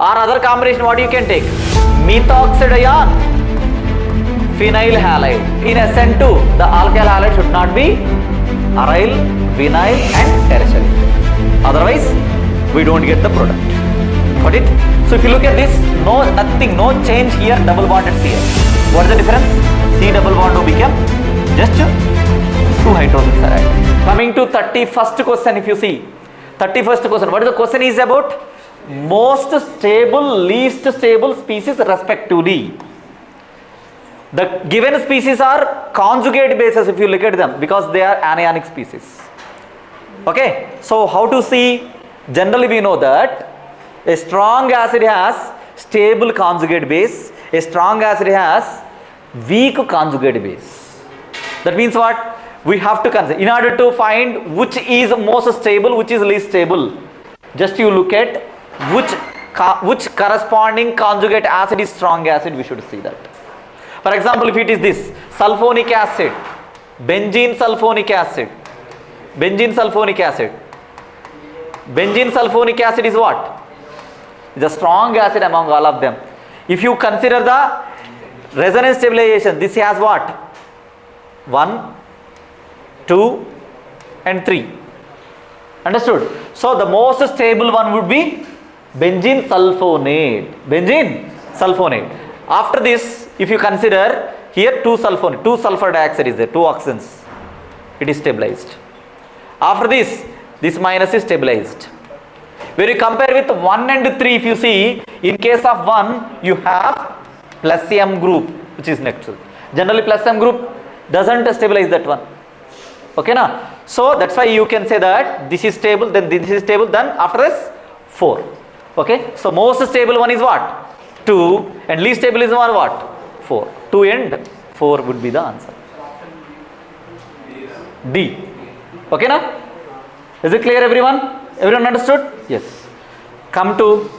Or other combination, what you can take? Methoxide ion, phenyl halide. In SN2, the alkyl halide should not be aryl, vinyl and tertiary. Otherwise, we don't get the product. Got it? So if you look at this, nothing, no change here, double bonded CH. What is the difference? C double bond will become just 2 hydrogens are added. Coming to 31st question, if you see. 31st question, what is the question is about? Most stable, least stable species respectively. The given species are conjugate bases if you look at them, because they are anionic species. Okay, so how to see? Generally we know that a strong acid has stable conjugate base, a strong acid has weak conjugate base. That means what? We have to consider, in order to find which is most stable, which is least stable, just you look at which corresponding conjugate acid is strong acid, we should see that. For example, if it is this sulfonic acid, benzene sulfonic acid, benzene sulfonic acid, benzene sulfonic acid is what? Is a strong acid among all of them. If you consider the resonance stabilization, this has what? 1, 2 and 3. Understood? So the most stable one would be benzene sulfonate. Benzene sulfonate. After this, if you consider here 2 sulfur dioxide is there, 2 oxygens, it is stabilized. After this minus is stabilized. When you compare with 1 and 3, if you see, in case of 1, you have plus M group, which is next. Generally plus M group doesn't stabilize that one. Okay, na? So that's why you can say that this is stable, then this is stable, then after this 4. Okay, so most stable one is what? 2, and least stable is one what? 4. 2 and 4 would be the answer. D. Okay, na? Is it clear, everyone? Everyone understood? Yes. Come to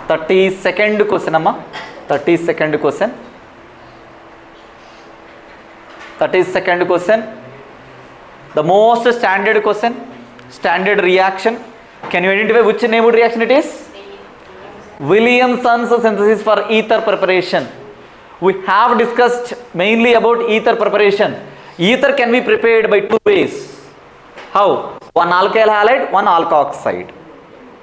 32nd question, amma. 32nd question. 32nd question. The most standard question. Standard reaction. Can you identify which neighborhood reaction it is? Williamson's synthesis for ether preparation. We have discussed mainly about ether preparation. Ether can be prepared by 2 ways. How? One alkyl halide, one alkoxide.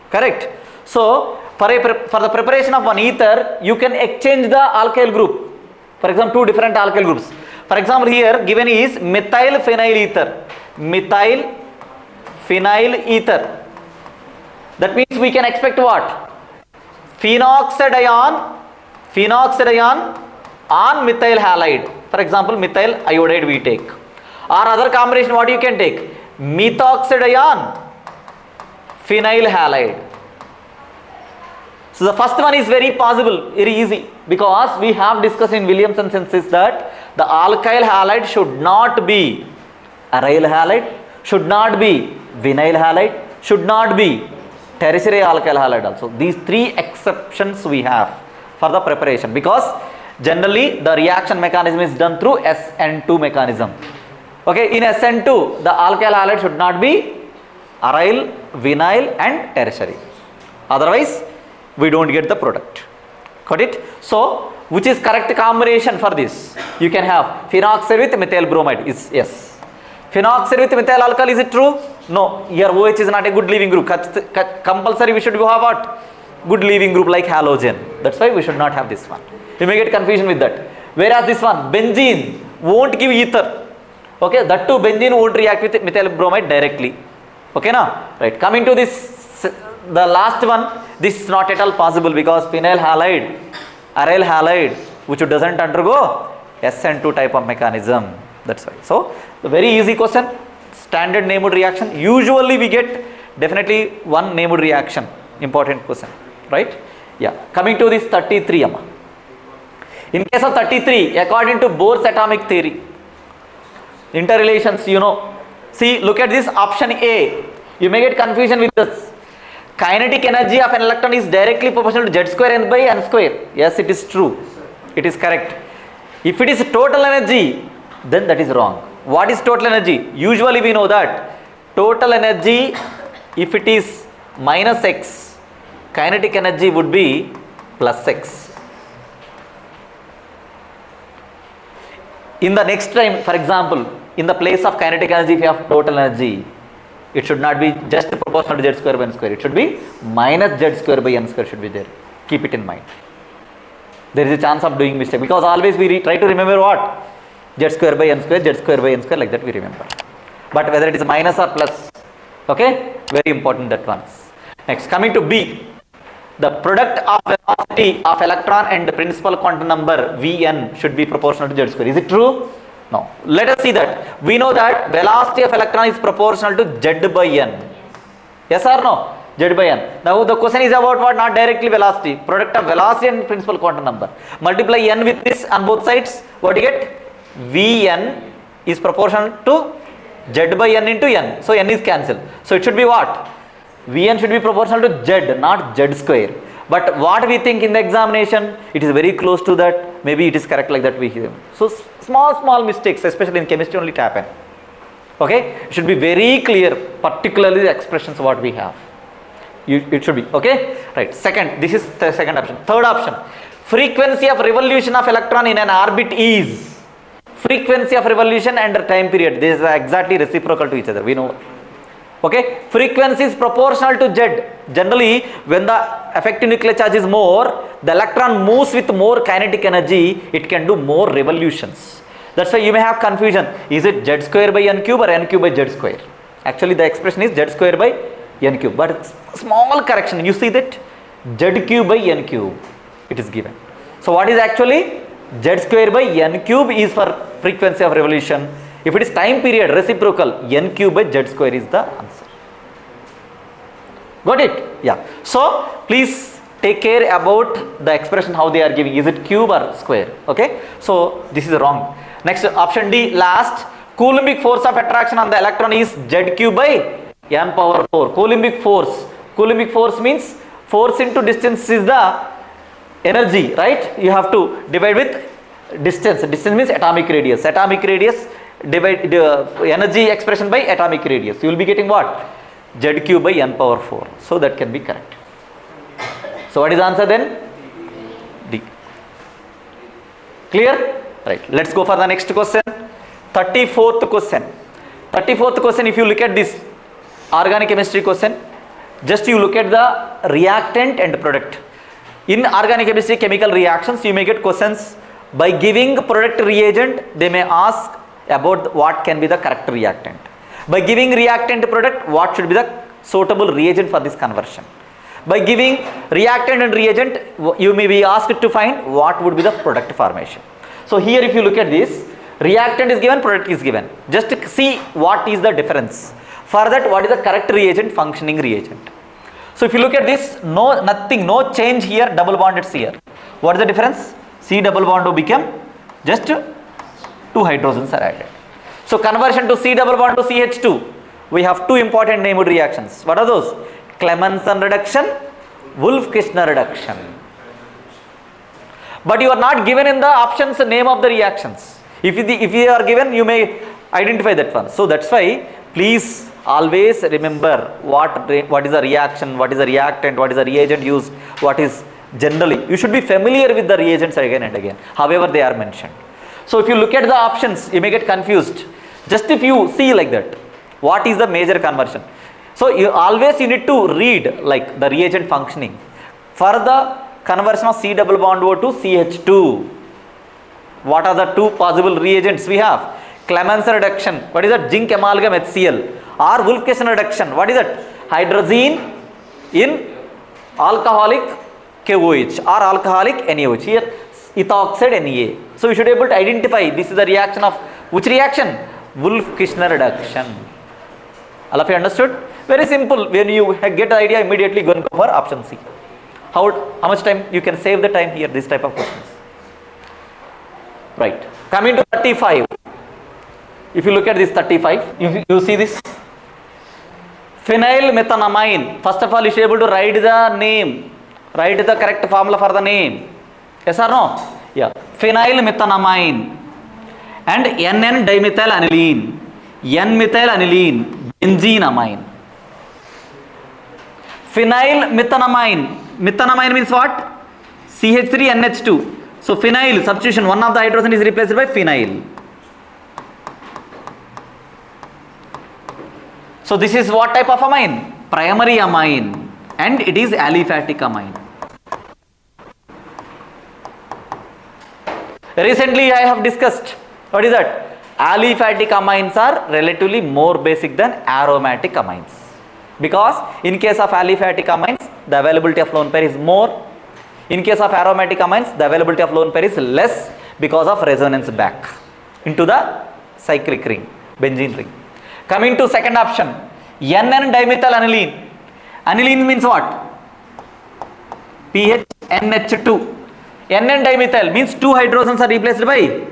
Correct? So, for the preparation of one ether, you can exchange the alkyl group. For example, 2 different alkyl groups. For example, here given is methyl phenyl ether. Methyl phenyl ether. That means we can expect what? Phenoxide ion on methyl halide. For example, methyl iodide we take. Or other combination, what you can take? Methoxide ion, phenyl halide. So the first one is very possible, very easy, because we have discussed in Williamson synthesis that the alkyl halide should not be aryl halide, should not be vinyl halide, should not be tertiary alkyl halide also. These 3 exceptions we have for the preparation, because generally the reaction mechanism is done through SN2 mechanism. Okay, in SN2, the alkyl halide should not be aryl, vinyl and tertiary. Otherwise, we don't get the product. Got it? So, which is correct combination for this? You can have phenoxide with methyl bromide is yes. Phenoxide with methyl alcohol, is it true? No. Here OH is not a good leaving group. Compulsory we should have what? Good leaving group like halogen. That's why we should not have this one. You may get confusion with that. Whereas this one, benzene, won't give ether. Okay, that too benzene won't react with methyl bromide directly. Okay, now? Right. Coming to this, the last one, this is not at all possible because phenyl halide, aryl halide, which doesn't undergo SN2 type of mechanism. That's why. So, the very easy question, standard neighborhood reaction. Usually we get definitely one neighborhood reaction. Important question. Right? Yeah. Coming to this 33, Amma. In case of 33, according to Bohr's atomic theory, interrelations, you know. See, look at this option A. You may get confusion with this. Kinetic energy of an electron is directly proportional to z square n by n square. Yes, it is true. It is correct. If it is total energy, then that is wrong. What is total energy? Usually we know that total energy, if it is minus x, kinetic energy would be plus x. In the next time, for example, in the place of kinetic energy, if you have total energy, it should not be just proportional to z square by n square. It should be minus z square by n square should be there. Keep it in mind. There is a chance of doing mistake because always we try to remember what? Z square by n square, z square by n square, like that we remember. But whether it is minus or plus, okay, very important that ones. Next, coming to B, the product of velocity of electron and the principal quantum number Vn should be proportional to z square. Is it true? No. Let us see that. We know that velocity of electron is proportional to z by n. Yes or no? Z by n. Now the question is about what? Not directly velocity. Product of velocity and principal quantum number. Multiply n with this on both sides. What do you get? Vn is proportional to z by n into n. So n is cancelled. So it should be what? Vn should be proportional to z, not z square. But what we think in the examination, it is very close to that. Maybe it is correct like that we hear. So small mistakes, especially in chemistry, only happen. Okay, it should be very clear, particularly the expressions what we have. It should be okay. Right. Second, this is the second option. Third option, frequency of revolution of electron in an orbit is frequency of revolution and time period. This is exactly reciprocal to each other. We know. Okay, frequency is proportional to z. Generally, when the effective nuclear charge is more, the electron moves with more kinetic energy, it can do more revolutions. That's why you may have confusion. Is it z square by n cube or n cube by z square? Actually, the expression is z square by n cube. But it's small correction. You see that? Z cube by n cube. It is given. So, what is actually z square by n cube is for frequency of revolution. If it is time period, reciprocal, n cube by z square is the answer. Got it? Yeah. So, please take care about the expression how they are giving. Is it cube or square? Okay. So, this is wrong. Next, option D, last. Coulombic force of attraction on the electron is z cube by n power 4. Coulombic force. Coulombic force means force into distance is the energy, right? You have to divide with distance. Distance means atomic radius. Atomic radius divide the energy expression by atomic radius. You will be getting what? Z cube by n power 4. So that can be correct. So what is the answer then? D. Clear? Right. Let's go for the next question. 34th question. 34th question, if you look at this organic chemistry question, just you look at the reactant and product. In organic chemistry chemical reactions, you may get questions by giving product reagent, they may ask about what can be the correct reactant. By giving reactant product, what should be the suitable reagent for this conversion. By giving reactant and reagent, you may be asked to find what would be the product formation. So here if you look at this, reactant is given, product is given. Just to see what is the difference. For that, what is the correct reagent, functioning reagent. So if you look at this, no change here, double bond it's here. What is the difference? C double bond will become just 2 hydrogens are added. So conversion to C double bond to CH2, we have two important named reactions. What are those? Clemmensen reduction, Wolff-Kishner reduction. But you are not given in the options the name of the reactions. If you are given, you may identify that one. So that's why please always remember what is a reaction, what is a reactant, what is a reagent used, what is generally. You should be familiar with the reagents again and again, however they are mentioned. So if you look at the options, you may get confused. Just if you see like that, what is the major conversion? So you need to read like the reagent functioning. For the conversion of C double bond O to CH2, what are the two possible reagents we have? Clemmensen reduction, what is that? Zinc amalgam HCl. Or Wolff-Kishner reduction, what is that? Hydrazine in alcoholic KOH or alcoholic NaOH. Here ethoxide Na. So you should be able to identify this is the reaction of which reaction? Wolff-Kishner reduction. All of you understood? Very simple. When you get the idea, immediately go and go for option C. How much time you can save the time here, this type of questions. Right. Coming to 35. If you look at this 35, you see this. Phenylmethanamine. First of all, you should be able to write the name. Write the correct formula for the name. Yes or no? Yeah. Phenylmethanamine and N-dimethyl-aniline. N-methyl-aniline. Benzene amine. Phenylmethanamine. Methanamine means what? CH3NH2. So phenyl substitution, one of the hydrogen is replaced by phenyl. So this is what type of amine? Primary amine, and it is aliphatic amine. Recently I have discussed, what is that? Aliphatic amines are relatively more basic than aromatic amines, because in case of aliphatic amines the availability of lone pair is more. In case of aromatic amines the availability of lone pair is less because of resonance back into the cyclic ring, benzene ring. Coming to second option, NN dimethyl aniline. Aniline means what? PHNH2. NN dimethyl means two hydrogens are replaced by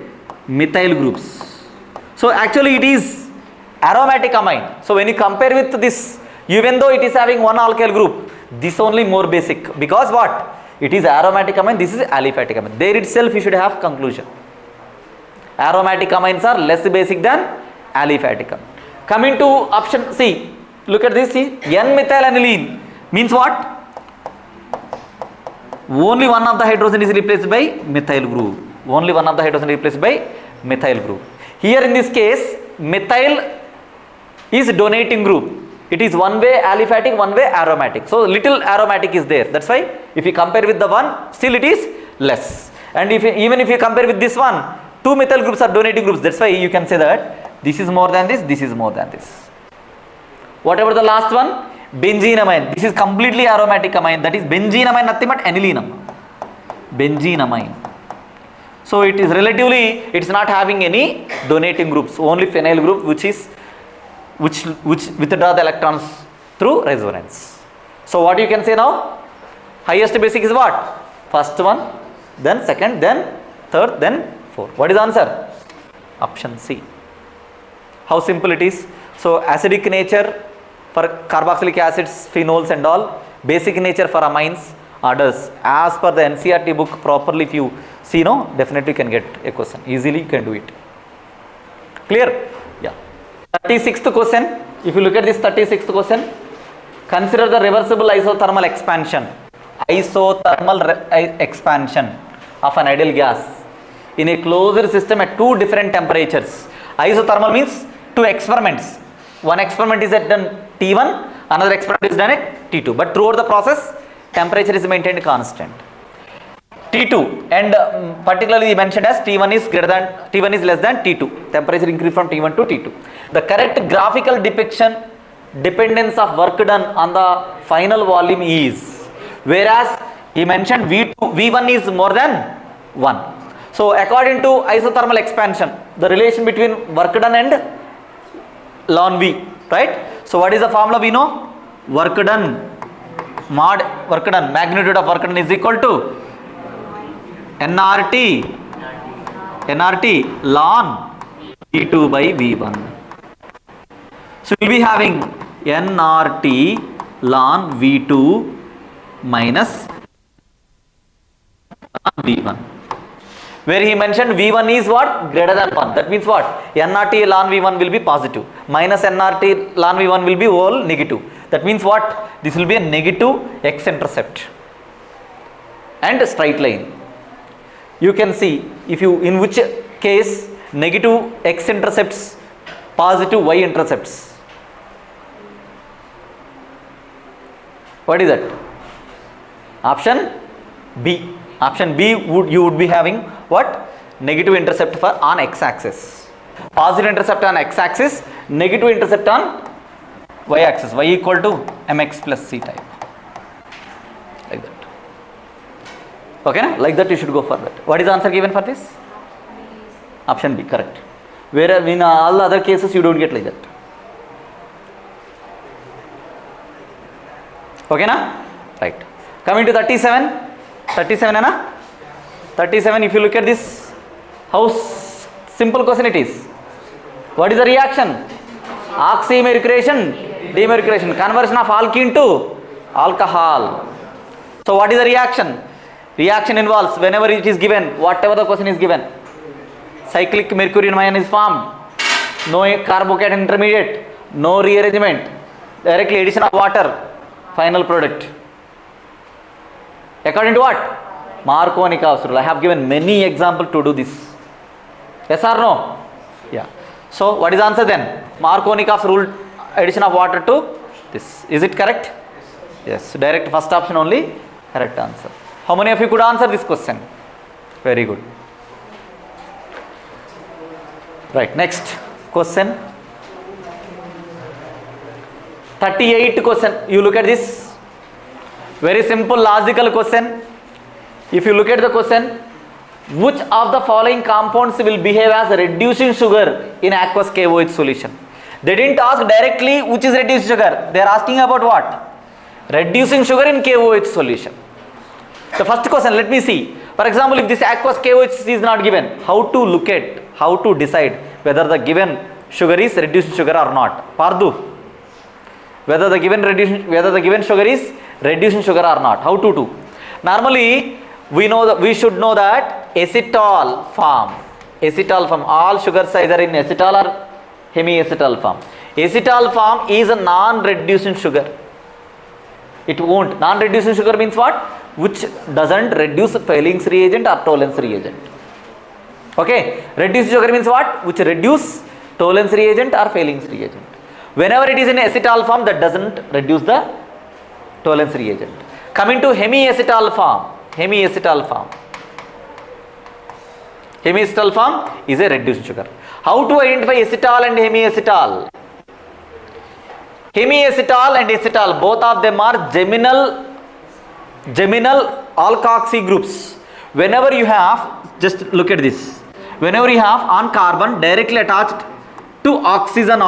methyl groups. So actually it is aromatic amine. So when you compare with this, even though it is having one alkyl group, this only more basic, because what? It is aromatic amine, this is aliphatic amine. There itself you should have conclusion. Aromatic amines are less basic than aliphatic amine. Coming to option C, look at this, see, N-methyl aniline means what? Only one of the hydrogen is replaced by methyl group. Only one of the hydrogen is replaced by methyl group. Here in this case, methyl is donating group. It is one way aliphatic, one way aromatic. So little aromatic is there. That's why if you compare with the one, still it is less. And even if you compare with this one, two methyl groups are donating groups. That's why you can say that this is more than this is more than this. Whatever the last one, benzene amine. This is completely aromatic amine. That is benzene amine, nothing but aniline. Benzene amine. So it is relatively, it's not having any donating groups. Only phenyl group which withdraw the electrons through resonance. So what you can say now? Highest basic is what? First one, then second, then third, then fourth. What is the answer? Option C. How simple it is. So acidic nature for carboxylic acids, phenols and all, basic nature for amines, orders as per the NCERT book properly. If you see, no, definitely you can get a question. Easily you can do it. Clear? Yeah. 36th question. If you look at this 36th question, consider the reversible isothermal expansion. Expansion of an ideal gas in a closed system at two different temperatures. Isothermal means two experiments. One experiment is at done T1, another experiment is done at T2. But throughout the process, temperature is maintained constant. T2, and particularly mentioned as T1 is less than T2. Temperature increase from T1 to T2. The correct graphical depiction dependence of work done on the final volume is, whereas he mentioned V1 is more than 1. So according to isothermal expansion, the relation between work done and ln V, right? So what is the formula we know? Work done, magnitude of work done is equal to nRT ln V2 by V1. So we will be having nRT ln V2 minus V1. Where he mentioned V1 is what? Greater than 1. That means what? nRT ln V1 will be positive. Minus nRT ln V1 will be all negative. That means what? This will be a negative x-intercept and straight line. You can see if you, in which case negative x-intercepts, positive y-intercepts. What is that? Option B. Option B, you would be having what? Negative intercept on x-axis. Positive intercept on x-axis, negative intercept on y-axis. Y equal to mx plus c type. Like that. Okay, na? Like that you should go for that. What is the answer given for this? Option B, correct. Whereas in all the other cases you don't get like that. Okay, na? Right. Coming to 37. 37 है ना? 37, if you look at this, how simple question it is. What is the reaction? Oxymercuration, demercuration, conversion of alkene to alcohol. So what is the reaction? Reaction involves, whenever it is given, whatever the question is given, cyclic mercurium ion is formed, no carbocation intermediate, no rearrangement, directly addition of water, final product. According to what? Markovnikov's rule. I have given many examples to do this. Yes or no? Yeah. So what is the answer then? Markovnikov's rule, addition of water to this. Is it correct? Yes. Direct first option only correct answer. How many of you could answer this question? Very good. Right. Next question. 38 question. You look at this. Very simple logical question. If you look at the question, which of the following compounds will behave as a reducing sugar in aqueous KOH solution? They didn't ask directly which is reducing sugar. They are asking about what? Reducing sugar in KOH solution. The first question, let me see. For example, if this aqueous KOH is not given, how to look at, how to decide whether the given sugar is reducing sugar or not? Pardu, whether the given sugar is reducing sugar or not? How to do? Normally, we should know that acetal form, all sugars either in acetal or hemiacetal form. Acetal form is a non-reducing sugar. It won't. Non-reducing sugar means what? Which doesn't reduce Fehling's reagent or Tollens reagent. Okay. Reducing sugar means what? Which reduce Tollens reagent or Fehling's reagent. Whenever it is in acetal form, that doesn't reduce the Tollens reagent. Coming to hemiacetal form. Hemiacetal form is a reducing sugar. How to identify acetal and hemiacetal? Hemiacetal and acetal, both of them are geminal alkoxy groups. Whenever you have, just look at this. Whenever you have on carbon directly attached to oxygen,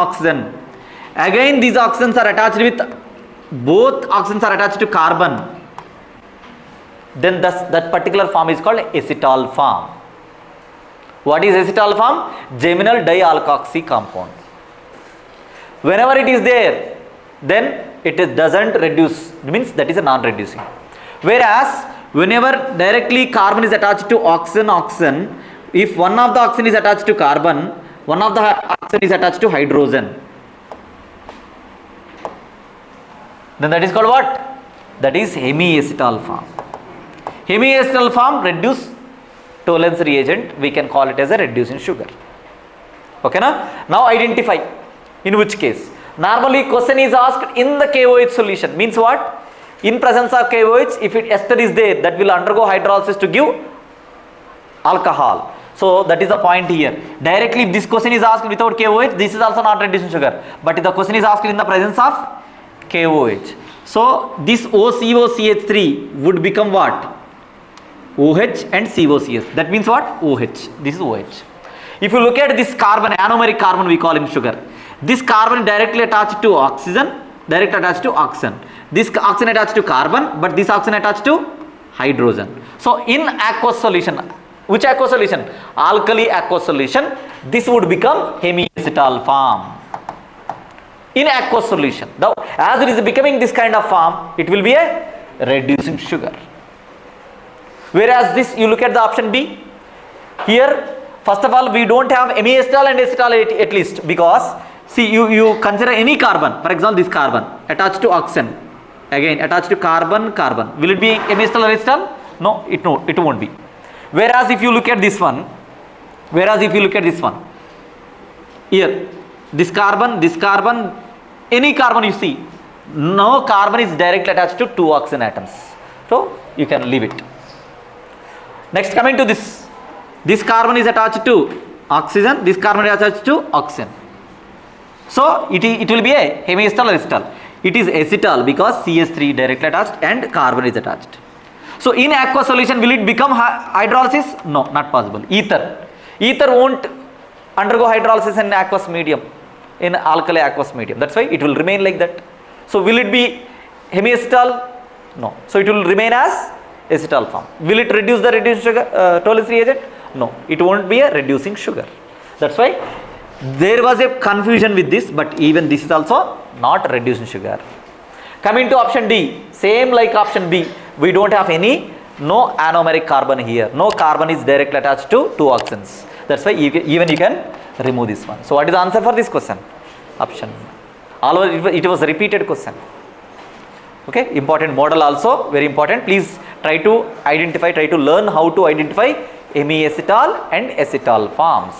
again these oxygens are attached with, both oxygens are attached to carbon, then that particular form is called acetal form. What is acetal form? Geminal dialkoxy compound. Whenever it is there, then it doesn't reduce, means that is a non-reducing. Whereas whenever directly carbon is attached to oxygen, if one of the oxygen is attached to carbon, one of the oxygen is attached to hydrogen, then that is called what? That is hemiacetal form. Hemiacetal form reduce Tollens reagent, we can call it as a reducing sugar. Okay na? Now identify in which case. Normally question is asked in the KOH solution, means what? In presence of KOH, if ester is there, that will undergo hydrolysis to give alcohol. So that is the point here. Directly if this question is asked without KOH, this is also not reducing sugar. But if the question is asked in the presence of KOH. So this OCOCH3 would become what? OH and COCS. That means what? OH. This is OH. If you look at this carbon, anomeric carbon we call in sugar. This carbon directly attached to oxygen, directly attached to oxygen. This oxygen attached to carbon, but this oxygen attached to hydrogen. So in aqueous solution, which aqueous solution? Alkali aqueous solution, this would become hemiacetal form. In aqueous solution. Now, as it is becoming this kind of form, it will be a reducing sugar. Whereas this, you look at the option B. Here, first of all, we don't have hemiacetal and acetal at least, because see, you consider any carbon, for example, this carbon attached to oxygen, again attached to carbon. Will it be hemiacetal or acetal? No, it won't be. Whereas if you look at this one, here, this carbon, any carbon you see, no carbon is directly attached to two oxygen atoms. So you can leave it. Next, coming to this carbon is attached to oxygen, this carbon is attached to oxygen. So it will be a hemiacetal or acetal. It is acetal because CS3 directly attached and carbon is attached. So in aqueous solution, will it become hydrolysis? No, not possible. Ether won't undergo hydrolysis in aqueous medium, in alkali aqueous medium. That's why it will remain like that. So will it be hemiacetal? No. So it will remain as acetal form. Will it reduce the reducing sugar Tollens reagent? No, it won't be a reducing sugar. That's why there was a confusion with this, but even this is also not reducing sugar. Coming to option D, same like option B, we don't have no anomeric carbon here. No carbon is directly attached to two oxygens. That's why even you can remove this one. So what is the answer for this question? Option. Although it was a repeated question. Okay, important model also, very important. Please try to learn how to identify amiacetal and acetal forms.